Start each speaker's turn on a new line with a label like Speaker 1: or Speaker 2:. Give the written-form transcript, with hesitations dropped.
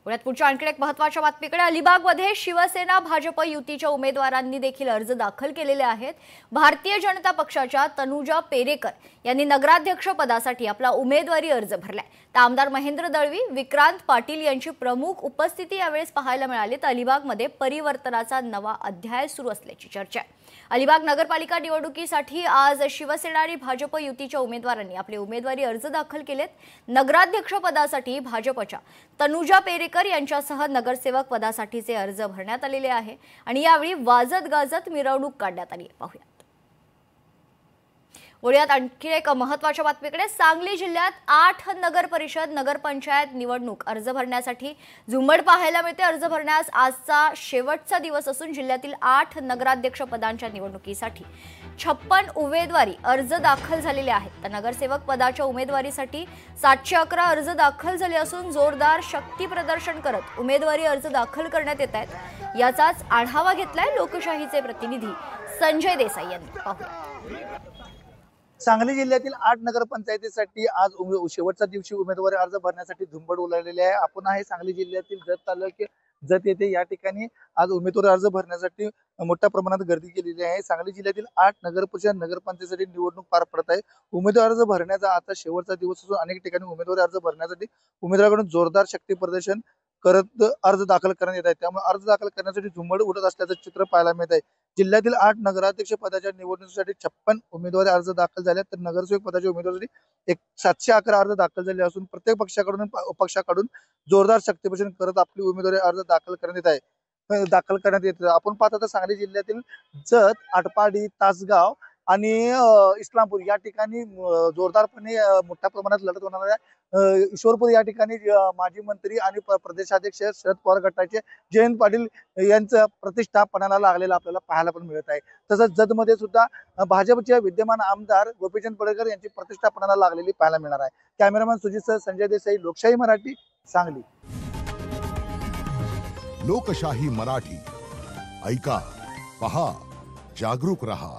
Speaker 1: पुण्यात पुढच्या आणखी एक महत्त्वाच्या बातमीकडे अलिबागमध्ये शिवसेना भाजप युतीच्या उमेदवारांनी देखील अर्ज दाखल केलेले आहेत। भारतीय जनता पक्षाच्या तनुजा पेरेकर यांनी नगराध्यक्ष पदासाठी आपला उमेदवारी अर्ज भरलाय। तर आमदार महेंद्र दळवी, विक्रांत पाटील यांची प्रमुख उपस्थिती यावेळेस पाहायला मिळाली। तर अलिबागमध्ये परिवर्तनाचा नवा अध्याय सुरू असल्याची चर्चा आहे। अलिबाग नगरपालिका निवडणुकीसाठी आज शिवसेना आणि भाजप युतीच्या उमेदवारांनी आपले उमेदवारी अर्ज दाखल केलेत। नगराध्यक्ष पदासाठी भाजपच्या तनुजा पेरेकर यांच्यासह नगरसेवक पदासाठीचे अर्ज भरण्यात आलेले आहे आणि यावेळी वाजत गाजत मिरवणूक काढण्यात आली। पाहूया वळूयात आणखी एक महत्त्वाच्या बातमीकडे। सांगली जिल्ह्यात 8 नगर परिषद नगरपंचायत निवडणूक अर्ज भरण्यासाठी झुंबड पाहायला मिळते। अर्ज भरण्यास आजचा शेवटचा दिवस असून जिल्ह्यातील 8 नगराध्यक्ष पदांच्या निवडणुकीसाठी 56 उमेदवारी अर्ज दाखल झालेले आहेत। तर नगरसेवक पदाच्या उमेदवारीसाठी 711 अर्ज दाखल झाले असून जोरदार शक्ती प्रदर्शन करत उमेदवारी अर्ज दाखल करण्यात येत आहेत। याचाच आढावा घेतलाय लोकशाहीचे प्रतिनिधी संजय देसाई यांनी। पाहूया
Speaker 2: सांगली जिल्ह्यातील 8 नगरपंचायतीसाठी आज शेवटचा दिवशी उमेदवारी अर्ज भरण्यासाठी झुंबड उलाढलेली आहे। आपण आहे सांगली जिल्ह्यातील जत येथे या ठिकाणी आज उमेदवारी अर्ज भरण्यासाठी मोठ्या प्रमाणात गर्दी केलेली आहे। सांगली जिल्ह्यातील 8 नगरपरिषद नगरपंचायतीसाठी निवडणूक पार पडत आहे। उमेदवारी अर्ज भरण्याचा आता शेवटचा दिवस असून अनेक ठिकाणी उमेदवारी अर्ज भरण्यासाठी उमेदवारांकडून जोरदार शक्ती प्रदर्शन करत अर्ज दाखल करण्यात येत आहे। त्यामुळे अर्ज दाखल करण्यासाठी झुंबड उडत असल्याचं चित्र पाहायला मिळत आहे। जिल्ह्यातील 8 नगराध्यक्ष पदाच्या निवडणुकीसाठी 56 उमेदवारी अर्ज दाखल झाले, तर नगरसेवक पदाच्या उमेदवारीसाठी 711 अर्ज दाखल झाले असून प्रत्येक पक्षाकडून जोरदार शक्तीप्रदर्शन करत आपली उमेदवारी अर्ज दाखल करण्यात येत आपण पाहतो तर सांगली जिल्ह्यातील जत, आटपाडी, तासगाव आणि इस्लामपूर या ठिकाणी जोरदारपणे मोठ्या प्रमाणात लढत होणार आहे। ईश्वरपूर या ठिकाणी माजी मंत्री आणि प्रदेशाध्यक्ष शरद पवार गटाचे जयंत पाटील यांचं प्रतिष्ठा पणाला लागलेला आपल्याला पाहायला पण मिळत आहे। तसंच जतमध्ये सुद्धा भाजपचे विद्यमान आमदार गोपीचंद पडळकर यांची प्रतिष्ठा पणाला लागलेली पाहायला मिळणार आहे। कॅमेरामॅन सुजित सह संजय देसाई, लोकशाही मराठी, सांगली।
Speaker 3: लोकशाही मराठी ऐका, पहा, जागरूक रहा।